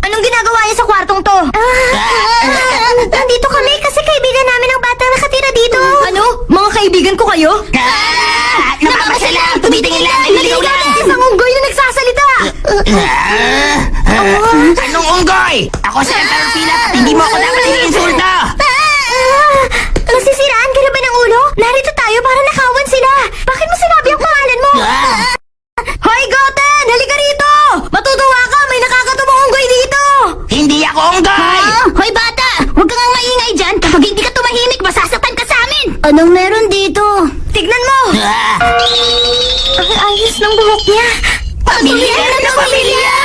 Anong ginagawa niya sa kwartong to? Nandito kami kasi kaibigan namin ang batang nakatira dito. Ano? Mga kaibigan ko kayo? Napapasya lang! Tumitingin lang! Naligaw lang! Isang unggoy na nagsasalita! Anong unggoy? Ako si Emperor Philip at hindi mo ako dapat iniinsulto! Nasisiraan ka na ba ng ulo? Narito tayo para nakawan sila. Bakit mo sinabi ang pangalan mo? Hoy, Goten! Halika rito! Matutuwa ka! May nakakatumong unggoy dito! Hindi ako unggoy! Hoy, bata! Huwag kang maingay dyan! Kapag hindi ka tumahimik, masasaktan ka sa amin! Anong meron dito? Tignan mo! Ang ayos ng buhok niya! Pamilya na pamilya!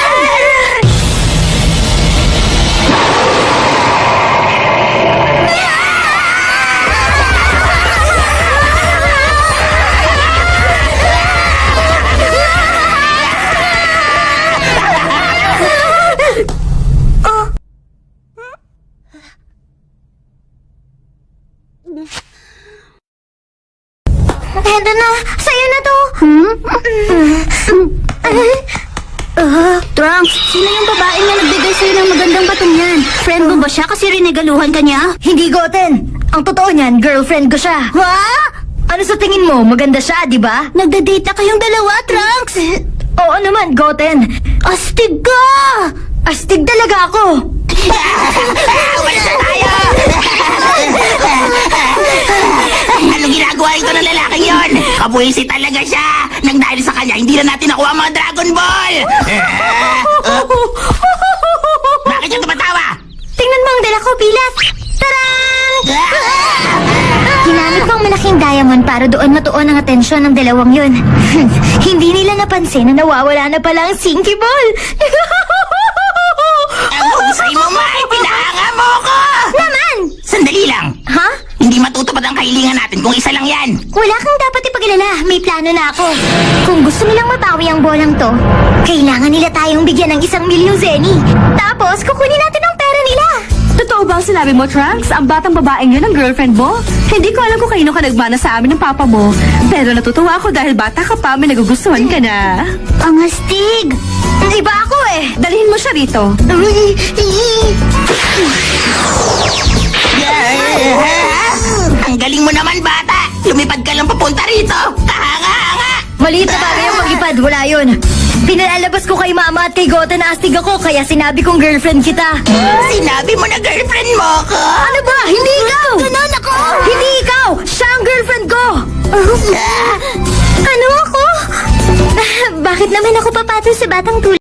Eto na! Sa'yo na to! Trunks, sino yung babae na nagbigay sa'yo ng magandang batong yan? Friend mo ba siya kasi rinegaluhan ka niya? Hindi, Goten. Ang totoo niyan, girlfriend ko siya. Ha? Ano sa tingin mo? Maganda siya, di ba? Nagda-date na kayong dalawa, Trunks? Oo naman, Goten. Astig ka! Astig talaga ako! Umalis na tayo! Anong ginagawa rito ng lalaking yon? Kabuisi talaga siya! Nang dahil sa kanya, hindi na natin nakuha ang mga Dragon Ball! Bakit siya tumatawa? Tingnan mo ang dala ko, Pilas! Tarang! Ginamit ko ang malaking diamond para doon matuon ang atensyon ng dalawang yun. Hindi nila napansin na nawawala na pala ang Sinky Ball! Ang husay mo, Mai! Pinahanga mo ko! Naman! Sandali lang! Ha? Hindi matutupad ang kahilingan natin kung isa lang yan! Wala kang dapat ipag-alala. May plano na ako. Kung gusto nilang mabawi ang bolang to, kailangan nila tayong bigyan ng 1,000,000 Zenny. Tapos, kukunin natin ang pera nila. Totoo ba ang sinabi mo, Trunks? Ang batang babaeng yun ang girlfriend mo? Hindi ko alam kung kanino ka nagmana sa amin ng papa mo. Pero natutuwa ako dahil bata ka pa, may nagugustuhan ka na. Ang astig. Iba ako eh. Dalhin mo siya rito. Ang galing mo naman, bata! Lumipad ka lang papunta rito! Kahanga-hanga! Maliit na bagay ang mag-ipad. Wala yun. Pinalalabas ko kay mama at kay Goten na astig ako, kaya sinabi kong girlfriend kita. Sinabi mo na girlfriend mo ko! Ano ba? Hindi ikaw! Ganon ako! Hindi ikaw! Siya ang girlfriend ko! Ano ako? Bakit naman ako papatol sa batang tulad?